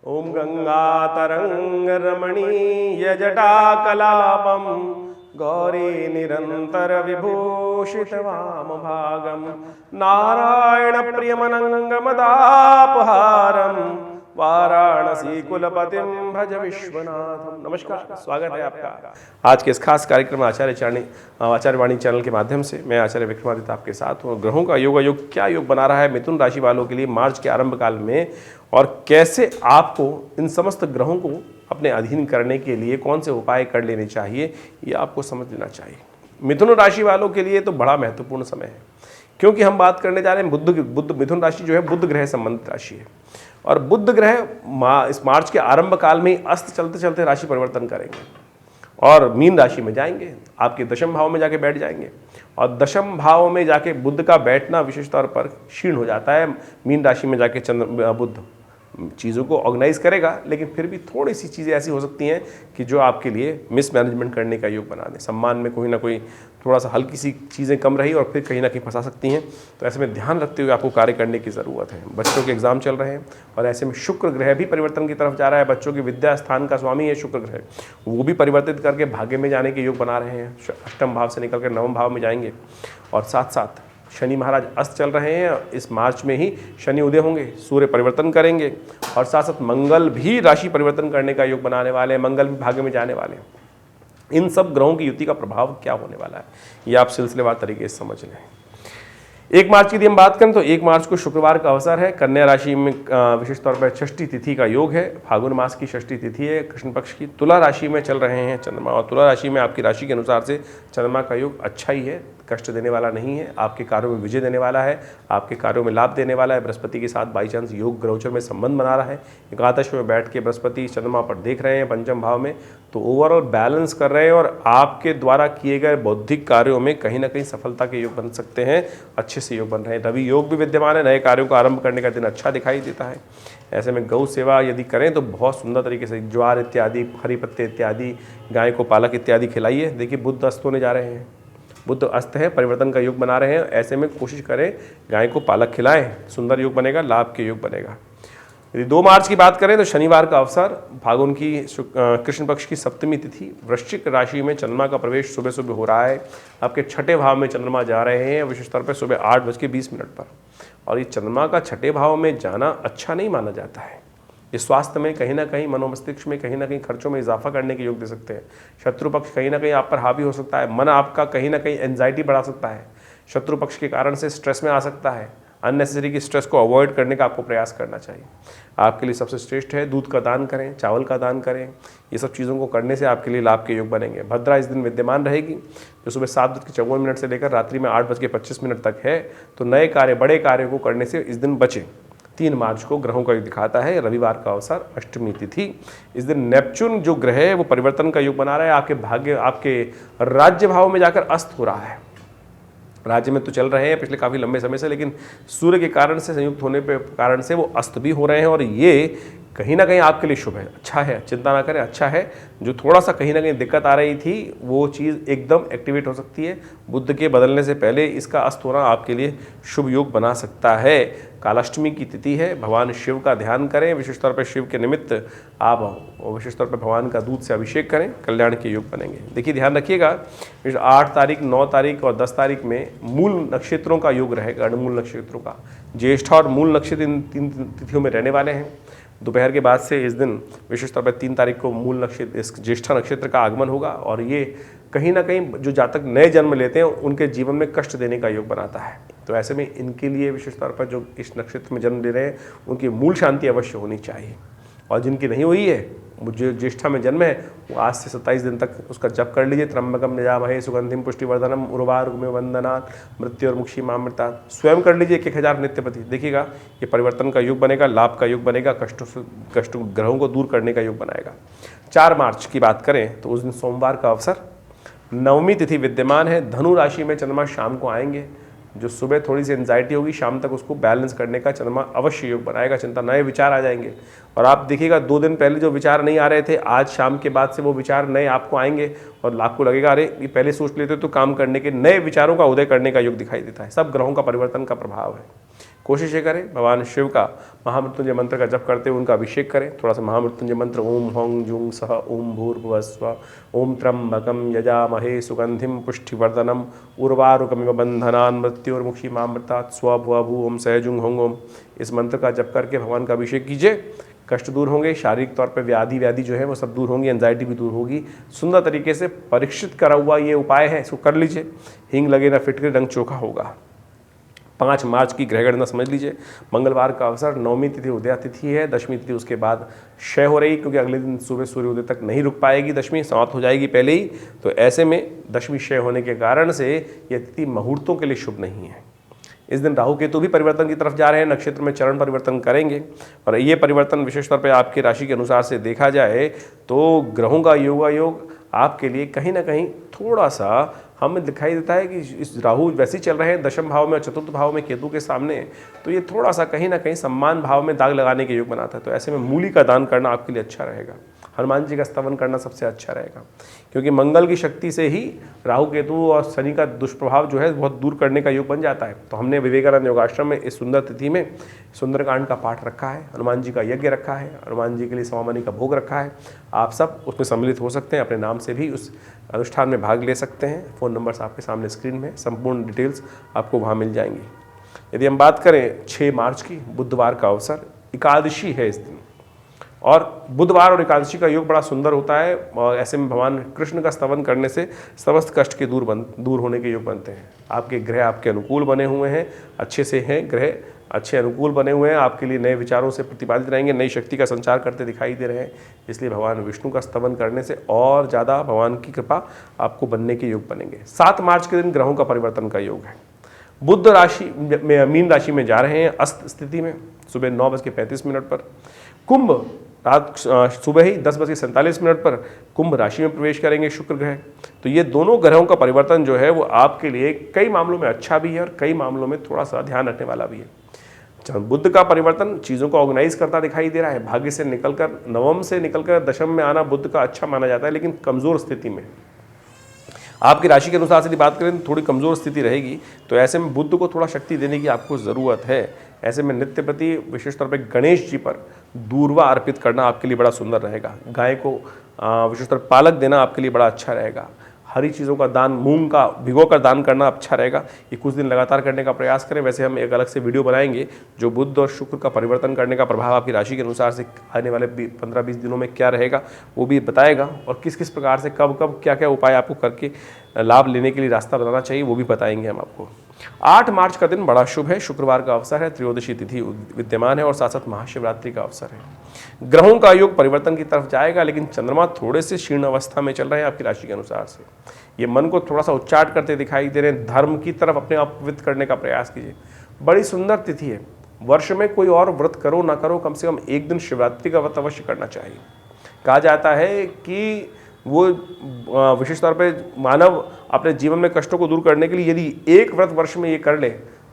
ओम गंगातरंगरमणीयजटाकलापं गौरी निरंतर विभूषित वामभागं नारायणप्रियमनंगमदापहारं वाराणसी कुलपतिं भज विश्वनाथम। नमस्कार, स्वागत है आपका आज के इस खास कार्यक्रम आचार्यवाणी चैनल के माध्यम से। मैं आचार्य विक्रमादित्य आपके साथ हूँ। ग्रहों का योग क्या योग बना रहा है मिथुन राशि वालों के लिए मार्च के आरंभ काल में, और कैसे आपको इन समस्त ग्रहों को अपने अधीन करने के लिए कौन से उपाय कर लेने चाहिए, ये आपको समझ लेना चाहिए। मिथुन राशि वालों के लिए तो बड़ा महत्वपूर्ण समय है, क्योंकि हम बात करने जा रहे हैं बुध मिथुन राशि जो है बुध ग्रह संबंधित राशि है, और बुध ग्रह इस मार्च के आरंभ काल में अस्त चलते चलते राशि परिवर्तन करेंगे और मीन राशि में जाएंगे, आपके दशम भाव में जाके बैठ जाएंगे। और दशम भाव में जाके बुध का बैठना विशेष तौर पर क्षीण हो जाता है। मीन राशि में जाके बुध चीज़ों को ऑर्गेनाइज करेगा, लेकिन फिर भी थोड़ी सी चीज़ें ऐसी हो सकती हैं कि जो आपके लिए मिसमैनेजमेंट करने का योग बना दें। सम्मान में कोई ना कोई थोड़ा सा हल्की सी चीज़ें कम रही और फिर कहीं ना कहीं फंसा सकती हैं। तो ऐसे में ध्यान रखते हुए आपको कार्य करने की ज़रूरत है। बच्चों के एग्जाम चल रहे हैं और ऐसे में शुक्र ग्रह भी परिवर्तन की तरफ जा रहा है। बच्चों के विद्या स्थान का स्वामी है शुक्र ग्रह, वो भी परिवर्तित करके भाग्य में जाने के योग बना रहे हैं। अष्टम भाव से निकल कर नवम भाव में जाएंगे, और साथ साथ शनि महाराज अस्त चल रहे हैं। इस मार्च में ही शनि उदय होंगे, सूर्य परिवर्तन करेंगे, और साथ साथ मंगल भी राशि परिवर्तन करने का योग बनाने वाले हैं। मंगल भी भाग्य में जाने वाले हैं। इन सब ग्रहों की युति का प्रभाव क्या होने वाला है, ये आप सिलसिलेवार तरीके से समझ लें। 1 मार्च की यदि हम बात करें तो 1 मार्च को शुक्रवार का अवसर है। कन्या राशि में विशेष तौर पर षष्ठी तिथि का योग है। फागुन मास की षष्ठी तिथि है कृष्ण पक्ष की। तुला राशि में चल रहे हैं चंद्रमा, और तुला राशि में आपकी राशि के अनुसार से चंद्रमा का योग अच्छा ही है, कष्ट देने वाला नहीं है, आपके कार्यों में विजय देने वाला है, आपके कार्यों में लाभ देने वाला है। बृहस्पति के साथ बाई चांस योग ग्रहोचर में संबंध बना रहा है। एकादश में बैठ के बृहस्पति चंद्रमा पर देख रहे हैं पंचम भाव में, तो ओवरऑल बैलेंस कर रहे हैं, और आपके द्वारा किए गए बौद्धिक कार्यों में कहीं ना कहीं सफलता के योग बन सकते हैं, अच्छे से योग बन रहे हैं। रवि योग भी विद्यमान है, नए कार्यों को आरंभ करने का दिन अच्छा दिखाई देता है। ऐसे में गौ सेवा यदि करें तो बहुत सुंदर तरीके से ज्वार इत्यादि, हरी पत्ते इत्यादि, गाय को पालक इत्यादि खिलाइए। देखिए बुध अस्त होने जा रहे हैं, बुध अस्त है, परिवर्तन का योग बना रहे हैं। ऐसे में कोशिश करें गाय को पालक खिलाएं, सुंदर योग बनेगा, लाभ के योग बनेगा। यदि 2 मार्च की बात करें तो शनिवार का अवसर, फागुन की कृष्ण पक्ष की सप्तमी तिथि, वृश्चिक राशि में चंद्रमा का प्रवेश सुबह सुबह हो रहा है। आपके छठे भाव में चंद्रमा जा रहे हैं विशेष तौर पर सुबह 8:20 पर, और ये चंद्रमा का छठे भाव में जाना अच्छा नहीं माना जाता है। इस स्वास्थ्य में कहीं ना कहीं, मनोमस्तिष्क में कहीं ना कहीं खर्चों में इजाफा करने के योग दे सकते हैं। शत्रु पक्ष कहीं ना कहीं आप पर हावी हो सकता है। मन आपका कहीं ना कहीं एंजाइटी बढ़ा सकता है। शत्रु पक्ष के कारण से स्ट्रेस में आ सकता है। अननेसेसरी की स्ट्रेस को अवॉइड करने का आपको प्रयास करना चाहिए। आपके लिए सबसे श्रेष्ठ है दूध का दान करें, चावल का दान करें। ये सब चीज़ों को करने से आपके लिए लाभ के योग बनेंगे। भद्रा इस दिन विद्यमान रहेगी, जो सुबह 7:54 से लेकर रात्रि में 8:25 तक है। तो नए कार्य, बड़े कार्यों को करने से इस दिन बचें। 3 मार्च को ग्रहों का योग दिखाता है, रविवार का अवसर, अष्टमी तिथि। इस दिन नेपच्यून जो ग्रह है वो परिवर्तन का योग बना रहा है। आपके भाग्य, आपके राज्य भाव में जाकर अस्त हो रहा है। राज्य में तो चल रहे हैं पिछले काफ़ी लंबे समय से, लेकिन सूर्य के कारण से, संयुक्त होने के कारण से वो अस्त भी हो रहे हैं, और ये कहीं ना कहीं आपके लिए शुभ है, अच्छा है, चिंता ना करें, अच्छा है। जो थोड़ा सा कहीं ना कहीं दिक्कत आ रही थी वो चीज़ एकदम एक्टिवेट हो सकती है। बुध के बदलने से पहले इसका अस्त होना आपके लिए शुभ योग बना सकता है। कालाष्टमी की तिथि है, भगवान शिव का ध्यान करें। विशेष तौर पर शिव के निमित्त आप विशेष तौर पर भगवान का दूध से अभिषेक करें, कल्याण के योग बनेंगे। देखिए ध्यान रखिएगा, 8 तारीख, 9 तारीख और 10 तारीख में मूल नक्षत्रों का योग रहेगा। अणमूल नक्षत्रों का, ज्येष्ठा और मूल नक्षत्र इन 3 तिथियों में रहने वाले हैं। दोपहर के बाद से इस दिन विशेष तौर पर 3 तारीख को मूल नक्षत्र, इस ज्येष्ठा नक्षत्र का आगमन होगा, और ये कहीं ना कहीं जो जातक नए जन्म लेते हैं उनके जीवन में कष्ट देने का योग बनाता है। तो ऐसे में इनके लिए विशेष तौर पर जो इस नक्षत्र में जन्म ले रहे हैं उनकी मूल शांति अवश्य होनी चाहिए, और जिनकी नहीं हुई है, जो ज्येष्ठा में जन्म है, वो आज से 27 दिन तक उसका जप कर लीजिए। त्र्यंबकम यजामहे सुगंधिम पुष्टिवर्धनम उर्वारुकमिव वंदनात् मृत्युर्मुक्षीमामृतात्। स्वयं कर लीजिए 1000 नित्यपति। देखिएगा ये परिवर्तन का योग बनेगा, लाभ का योग बनेगा, कष्टों ग्रहों को दूर करने का योग बनाएगा। 4 मार्च की बात करें तो उस दिन सोमवार का अवसर, नवमी तिथि विद्यमान है। धनु राशि में चंद्रमा शाम को आएंगे। जो सुबह थोड़ी सी एंजाइटी होगी, शाम तक उसको बैलेंस करने का चंद्रमा अवश्य योग बनाएगा। चिंता, नए विचार आ जाएंगे, और आप देखिएगा 2 दिन पहले जो विचार नहीं आ रहे थे, आज शाम के बाद से वो विचार नए आपको आएंगे, और आपको लगेगा अरे ये पहले सोच लेते तो काम करने के, नए विचारों का उदय करने का योग दिखाई देता है। सब ग्रहों का परिवर्तन का प्रभाव है। कोशिश ये करें भगवान शिव का महामृत्युंजय मंत्र का जप करते हुए उनका अभिषेक करें। थोड़ा सा महामृत्युंजय मंत्र ओम हौं जुं सह ओम भूर्भुवस्व ओम त्र्यंबकं यजामहे सुगंधिम पुष्टिवर्धनम उर्वारुकमिव बंधनान् मृत्योर्मुक्षीमामृतात् स्वभुवभु ओम सहजुं हौं ओम, इस मंत्र का जप करके भगवान का अभिषेक कीजिए। कष्ट दूर होंगे, शारीरिक तौर पे व्याधि जो है वो सब दूर होंगी, एंजाइटी भी दूर होगी। सुंदर तरीके से परीक्षित करा हुआ ये उपाय है, इसको कर लीजिए। हींग लगे ना फिटकर रंग चोखा होगा। 5 मार्च की ग्रह गणना समझ लीजिए। मंगलवार का अवसर, 9वीं तिथि उदया तिथि है, 10वीं तिथि उसके बाद क्षय हो रही, क्योंकि अगले दिन सुबह सूर्योदय तक नहीं रुक पाएगी, 10वीं समाप्त हो जाएगी पहले ही। तो ऐसे में 10वीं क्षय होने के कारण से यह तिथि मुहूर्तों के लिए शुभ नहीं है। इस दिन राहु केतु भी परिवर्तन की तरफ जा रहे हैं, नक्षत्र में चरण परिवर्तन करेंगे। और ये परिवर्तन विशेष तौर पर आपकी राशि के अनुसार से देखा जाए तो ग्रहों का योगायोग आपके लिए कहीं ना कहीं थोड़ा सा हमें दिखाई देता है कि इस राहु वैसे ही चल रहे हैं दशम भाव में और चतुर्थ भाव में केतु के सामने, तो ये थोड़ा सा कहीं ना कहीं सम्मान भाव में दाग लगाने के योग बनाता है। तो ऐसे में मूली का दान करना आपके लिए अच्छा रहेगा। हनुमान जी का स्तवन करना सबसे अच्छा रहेगा, क्योंकि मंगल की शक्ति से ही राहु केतु और शनि का दुष्प्रभाव जो है बहुत दूर करने का योग बन जाता है। तो हमने विवेकानंद योगाश्रम में इस सुंदर तिथि में सुंदरकांड का पाठ रखा है, हनुमान जी का यज्ञ रखा है, हनुमान जी के लिए सवामनी का भोग रखा है। आप सब उसमें सम्मिलित हो सकते हैं, अपने नाम से भी उस अनुष्ठान में भाग ले सकते हैं। फ़ोन नंबर्स आपके सामने स्क्रीन में, संपूर्ण डिटेल्स आपको वहाँ मिल जाएंगी। यदि हम बात करें 6 मार्च की, बुधवार का अवसर, एकादशी है इस दिन, और बुधवार और एकादशी का योग बड़ा सुंदर होता है। और ऐसे में भगवान कृष्ण का स्तवन करने से समस्त कष्ट के दूर होने के योग बनते हैं। आपके ग्रह आपके अनुकूल बने हुए हैं, अच्छे से हैं ग्रह, अच्छे अनुकूल बने हुए हैं, आपके लिए नए विचारों से प्रतिपादित रहेंगे, नई शक्ति का संचार करते दिखाई दे रहे हैं। इसलिए भगवान विष्णु का स्तवन करने से और ज़्यादा भगवान की कृपा आपको बनने के योग बनेंगे। 7 मार्च के दिन ग्रहों का परिवर्तन का योग है। बुध राशि में मीन राशि में जा रहे हैं अस्त स्थिति में सुबह 9:35 पर। कुंभ रात सुबह ही 10:47 पर कुंभ राशि में प्रवेश करेंगे शुक्र ग्रह। तो ये दोनों ग्रहों का परिवर्तन जो है वो आपके लिए कई मामलों में अच्छा भी है और कई मामलों में थोड़ा सा ध्यान रखने वाला भी है। बुध का परिवर्तन चीज़ों को ऑर्गेनाइज करता दिखाई दे रहा है। भाग्य से निकलकर नवम से निकलकर दशम में आना बुध का अच्छा माना जाता है, लेकिन कमज़ोर स्थिति में। आपकी राशि के अनुसार से यदि बात करें तो थोड़ी कमज़ोर स्थिति रहेगी। तो ऐसे में बुध को थोड़ा शक्ति देने की आपको ज़रूरत है। ऐसे में नित्य प्रति विशेष तौर पर गणेश जी पर दूर्वा अर्पित करना आपके लिए बड़ा सुंदर रहेगा। गाय को विशेष तौर पर पालक देना आपके लिए बड़ा अच्छा रहेगा। हरी चीज़ों का दान, मूंग का भिगोकर दान करना अच्छा रहेगा। ये कुछ दिन लगातार करने का प्रयास करें। वैसे हम एक अलग से वीडियो बनाएंगे जो बुध और शुक्र का परिवर्तन करने का प्रभाव आपकी राशि के अनुसार से आने वाले 15-20 दिनों में क्या रहेगा वो भी बताएगा, और किस किस प्रकार से कब कब क्या क्या उपाय आपको करके लाभ लेने के लिए रास्ता बताना चाहिए वो भी बताएंगे हम आपको। 8 मार्च का दिन बड़ा शुभ है, शुक्रवार का अवसर है, त्रयोदशी तिथि विद्यमान है और साथ साथ महाशिवरात्रि का अवसर है। ग्रहों का योग परिवर्तन की तरफ जाएगा, लेकिन चंद्रमा थोड़े से क्षीण अवस्था में चल रहे हैं आपकी राशि के अनुसार से। ये मन को थोड़ा सा उच्चाट करते दिखाई दे रहे हैं। धर्म की तरफ अपने आप पवित्र करने का प्रयास कीजिए। बड़ी सुंदर तिथि है। वर्ष में कोई और व्रत करो ना करो, कम से कम एक दिन शिवरात्रि का व्रत अवश्य करना चाहिए। कहा जाता है कि वो विशेष तौर पे मानव अपने जीवन में कष्टों को दूर करने के लिए यदि एक व्रत वर्ष में ये कर ले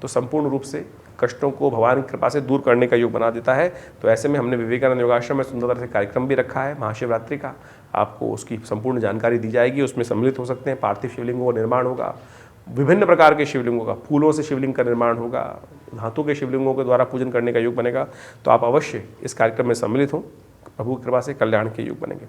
तो संपूर्ण रूप से कष्टों को भगवान की कृपा से दूर करने का योग बना देता है। तो ऐसे में हमने विवेकानंद योगाश्रम में सुंदर से कार्यक्रम भी रखा है महाशिवरात्रि का। आपको उसकी संपूर्ण जानकारी दी जाएगी, उसमें सम्मिलित हो सकते हैं। पार्थिव शिवलिंगों का निर्माण होगा, विभिन्न प्रकार के शिवलिंगों का, फूलों से शिवलिंग का निर्माण होगा, धातु के शिवलिंगों के द्वारा पूजन करने का योग बनेगा। तो आप अवश्य इस कार्यक्रम में सम्मिलित हों, प्रभु की कृपा से कल्याण के योग बनेंगे।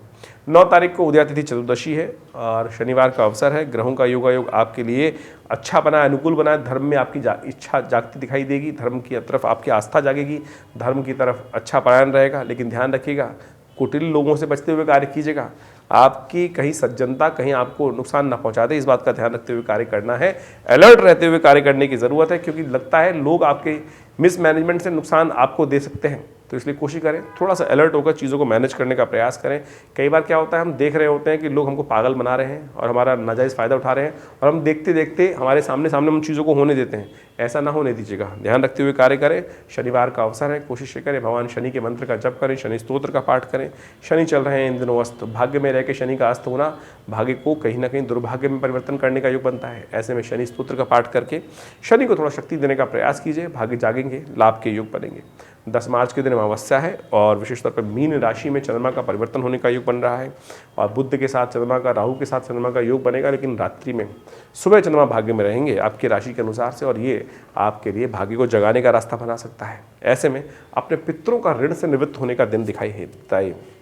9 तारीख को उदया तिथि चतुर्दशी है और शनिवार का अवसर है। ग्रहों का योगायोग आपके लिए अच्छा बना है, अनुकूल बना है। धर्म में आपकी इच्छा जागती दिखाई देगी, धर्म की तरफ आपकी आस्था जागेगी, धर्म की तरफ अच्छा पलायन रहेगा। लेकिन ध्यान रखिएगा, कुटिल लोगों से बचते हुए कार्य कीजिएगा। आपकी कहीं सज्जनता कहीं आपको नुकसान ना पहुंचा दे, इस बात का ध्यान रखते हुए कार्य करना है। अलर्ट रहते हुए कार्य करने की ज़रूरत है, क्योंकि लगता है लोग आपके मिसमैनेजमेंट से नुकसान आपको दे सकते हैं। तो इसलिए कोशिश करें थोड़ा सा अलर्ट होकर चीज़ों को मैनेज करने का प्रयास करें। कई बार क्या होता है, हम देख रहे होते हैं कि लोग हमको पागल बना रहे हैं और हमारा नाजायज़ फ़ायदा उठा रहे हैं, और हम देखते देखते हमारे सामने उन चीज़ों को होने देते हैं। ऐसा ना होने दीजिएगा, ध्यान रखते हुए कार्य करें। शनिवार का अवसर है, कोशिश करें भगवान शनि के मंत्र का जप करें, शनि स्तोत्र का पाठ करें। शनि चल रहे हैं इन दिनों अस्त, भाग्य में रह के शनि का अस्त होना भाग्य को कहीं ना कहीं दुर्भाग्य में परिवर्तन करने का योग बनता है। ऐसे में शनि स्तोत्र का पाठ करके शनि को थोड़ा शक्ति देने का प्रयास कीजिए, भाग्य जागेंगे, लाभ के योग बनेंगे। 10 मार्च के दिन अमावस्या है और विशेष तौर पर मीन राशि में चंद्रमा का परिवर्तन होने का योग बन रहा है और बुध के साथ चंद्रमा का, राहु के साथ चंद्रमा का योग बनेगा, लेकिन रात्रि में। सुबह चंद्रमा भाग्य में रहेंगे आपकी राशि के अनुसार से और ये आपके लिए भाग्य को जगाने का रास्ता बना सकता है। ऐसे में अपने पितरों का ऋण से निवृत्त होने का दिन दिखाई देता है।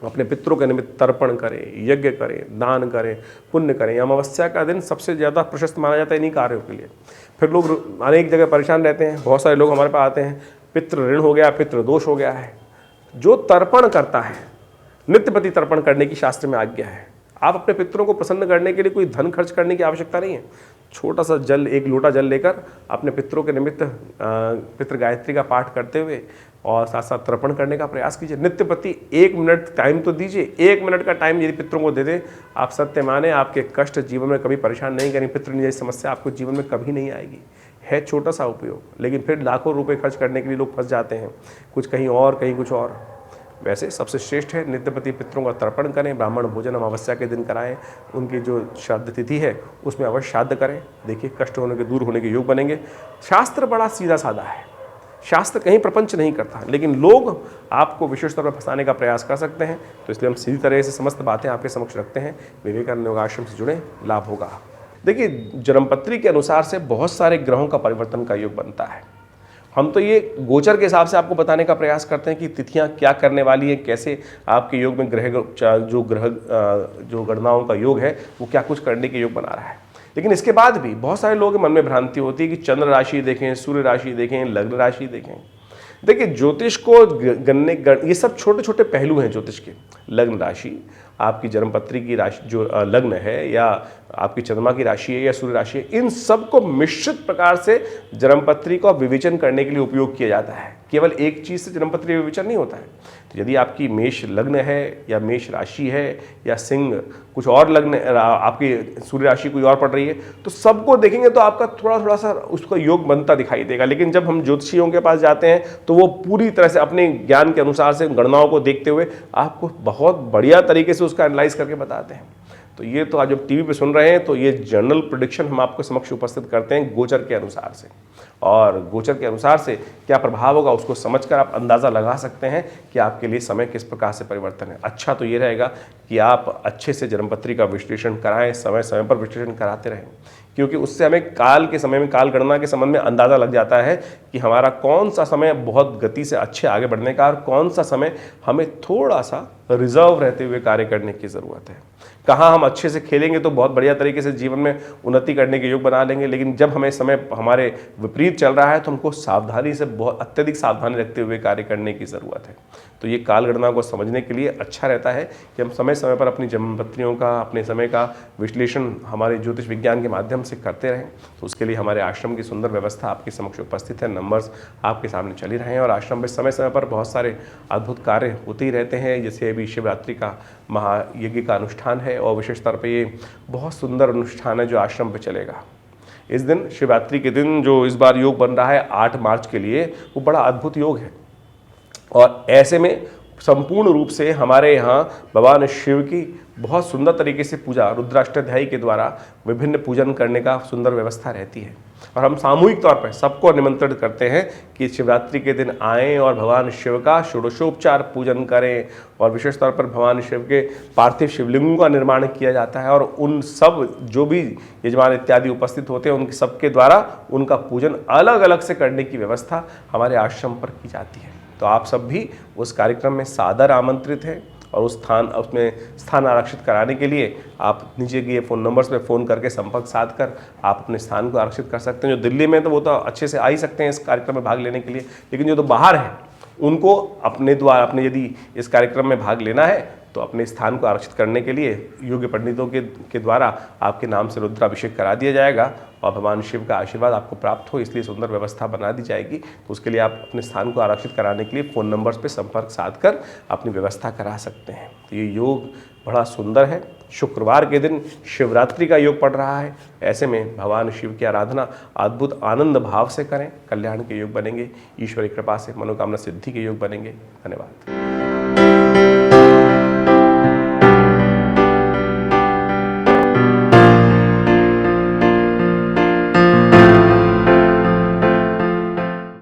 अपने पितरों के निमित्त तर्पण करें, यज्ञ करें, दान करें, पुण्य करें। अमावस्या का दिन सबसे ज़्यादा प्रशस्त माना जाता है इन्हीं कार्यों के लिए। फिर लोग अनेक जगह परेशान रहते हैं, बहुत सारे लोग हमारे पास आते हैं, पितृ ऋण हो गया, पितृ दोष हो गया है। जो तर्पण करता है, नित्यपति तर्पण करने की शास्त्र में आज्ञा है। आप अपने पितरों को प्रसन्न करने के लिए कोई धन खर्च करने की आवश्यकता नहीं है। छोटा सा जल, 1 लोटा जल लेकर अपने पितरों के निमित्त पितृ गायत्री का पाठ करते हुए और साथ साथ तर्पण करने का प्रयास कीजिए। नित्यपति 1 मिनट टाइम तो दीजिए। 1 मिनट का टाइम यदि पितरों को दे दें, आप सत्य माने आपके कष्ट जीवन में कभी परेशान नहीं करेंगे। पितृ जैसी समस्या आपको जीवन में कभी नहीं आएगी। है छोटा सा उपयोग, लेकिन फिर लाखों रुपए खर्च करने के लिए लोग फंस जाते हैं, कुछ कहीं और कहीं कुछ और। वैसे सबसे श्रेष्ठ है नित्यपति पितरों का तर्पण करें, ब्राह्मण भोजन अमावस्या के दिन कराएं, उनकी जो श्राद्ध तिथि है उसमें अवश्य श्राद्ध करें। देखिए कष्ट होने के दूर होने के योग बनेंगे। शास्त्र बड़ा सीधा साधा है, शास्त्र कहीं प्रपंच नहीं करता, लेकिन लोग आपको विशेष तौर पर फंसाने का प्रयास कर सकते हैं। तो इसलिए हम सीधी तरह से समस्त बातें आपके समक्ष रखते हैं। विवेकानंद योगाश्रम से जुड़े, लाभ होगा। देखिए जन्मपत्री के अनुसार से बहुत सारे ग्रहों का परिवर्तन का योग बनता है। हम तो ये गोचर के हिसाब से आपको बताने का प्रयास करते हैं कि तिथियां क्या करने वाली है, कैसे आपके योग में जो गणनाओं का योग है वो क्या कुछ करने के योग बना रहा है। लेकिन इसके बाद भी बहुत सारे लोगों के मन में भ्रांति होती है कि चंद्र राशि देखें, सूर्य राशि देखें, लग्न राशि देखें। देखिए ज्योतिष को गणने ये सब छोटे छोटे पहलू हैं ज्योतिष के। लग्न राशि, आपकी जन्मपत्री की राशि जो लग्न है, या आपकी चंद्रमा की राशि है या सूर्य राशि है, इन सब को मिश्रित प्रकार से जन्मपत्री का विवेचन करने के लिए उपयोग किया जाता है। केवल एक चीज़ से जन्मपत्री विवेचन नहीं होता है। तो यदि आपकी मेष लग्न है या मेष राशि है या सिंह कुछ और लग्न, आपकी सूर्य राशि कोई और पड़ रही है, तो सबको देखेंगे तो आपका थोड़ा सा उसका योग बनता दिखाई देगा। लेकिन जब हम ज्योतिषियों के पास जाते हैं तो वो पूरी तरह से अपने ज्ञान के अनुसार से गणनाओं को देखते हुए आपको बहुत बढ़िया तरीके से उसका एनालाइज करके बताते हैं। तो ये तो आज जब टीवी पे सुन रहे हैं तो ये जनरल प्रेडिक्शन हम आपको समक्ष उपस्थित करते हैं गोचर के अनुसार से, और गोचर के अनुसार से क्या प्रभाव होगा उसको समझकर आप अंदाज़ा लगा सकते हैं कि आपके लिए समय किस प्रकार से परिवर्तन है। अच्छा तो ये रहेगा कि आप अच्छे से जन्मपत्री का विश्लेषण कराएं, समय समय पर विश्लेषण कराते रहें, क्योंकि उससे हमें काल के समय में, काल गणना के संबंध में अंदाज़ा लग जाता है कि हमारा कौन सा समय बहुत गति से अच्छे आगे बढ़ने का और कौन सा समय हमें थोड़ा सा रिजर्व रहते हुए कार्य करने की ज़रूरत है। कहाँ हम अच्छे से खेलेंगे तो बहुत बढ़िया तरीके से जीवन में उन्नति करने के योग बना लेंगे, लेकिन जब हमें समय हमारे विपरीत चल रहा है तो हमको सावधानी से, बहुत अत्यधिक सावधानी रखते हुए कार्य करने की ज़रूरत है। तो ये काल गणना को समझने के लिए अच्छा रहता है कि हम समय समय पर अपनी जन्मपत्रियों का, अपने समय का विश्लेषण हमारे ज्योतिष विज्ञान के माध्यम से करते रहें। तो उसके लिए हमारे आश्रम की सुंदर व्यवस्था आपके समक्ष उपस्थित है। नंबर्स आपके सामने चल ही रहे हैं और आश्रम में समय समय पर बहुत सारे अद्भुत कार्य होते ही रहते हैं। जैसे अभी शिवरात्रि का महायज्ञ का अनुष्ठान है और विशेष तौर पर ये बहुत सुंदर अनुष्ठान है जो आश्रम पर चलेगा। इस दिन शिवरात्रि के दिन जो इस बार योग बन रहा है 8 मार्च के लिए, वो बड़ा अद्भुत योग है। और ऐसे में संपूर्ण रूप से हमारे यहाँ भगवान शिव की बहुत सुंदर तरीके से पूजा रुद्राष्टाध्यायी के द्वारा विभिन्न पूजन करने का सुंदर व्यवस्था रहती है। और हम सामूहिक तौर पर सबको निमंत्रित करते हैं कि शिवरात्रि के दिन आएँ और भगवान शिव का षोडशोपचार पूजन करें। और विशेष तौर पर भगवान शिव के पार्थिव शिवलिंगों का निर्माण किया जाता है और उन सब जो भी यजमान इत्यादि उपस्थित होते हैं उनके सबके द्वारा उनका पूजन अलग अलग से करने की व्यवस्था हमारे आश्रम पर की जाती है। तो आप सब भी उस कार्यक्रम में सादर आमंत्रित हैं और उसमें स्थान आरक्षित कराने के लिए आप नीचे दिए फ़ोन नंबर्स पे फ़ोन करके संपर्क साध कर आप अपने स्थान को आरक्षित कर सकते हैं। जो दिल्ली में तो वो तो अच्छे से आ ही सकते हैं इस कार्यक्रम में भाग लेने के लिए, लेकिन जो तो बाहर है उनको अपने यदि इस कार्यक्रम में भाग लेना है तो अपने स्थान को आरक्षित करने के लिए योग्य पंडितों के द्वारा आपके नाम से रुद्राभिषेक करा दिया जाएगा और भगवान शिव का आशीर्वाद आपको प्राप्त हो, इसलिए सुंदर व्यवस्था बना दी जाएगी। तो उसके लिए आप अपने स्थान को आरक्षित कराने के लिए फ़ोन नंबर्स पे संपर्क साध कर अपनी व्यवस्था करा सकते हैं। तो ये योग बड़ा सुंदर है। शुक्रवार के दिन शिवरात्रि का योग पड़ रहा है। ऐसे में भगवान शिव की आराधना अद्भुत आनंद भाव से करें, कल्याण के योग बनेंगे। ईश्वरी कृपा से मनोकामना सिद्धि के योग बनेंगे। धन्यवाद।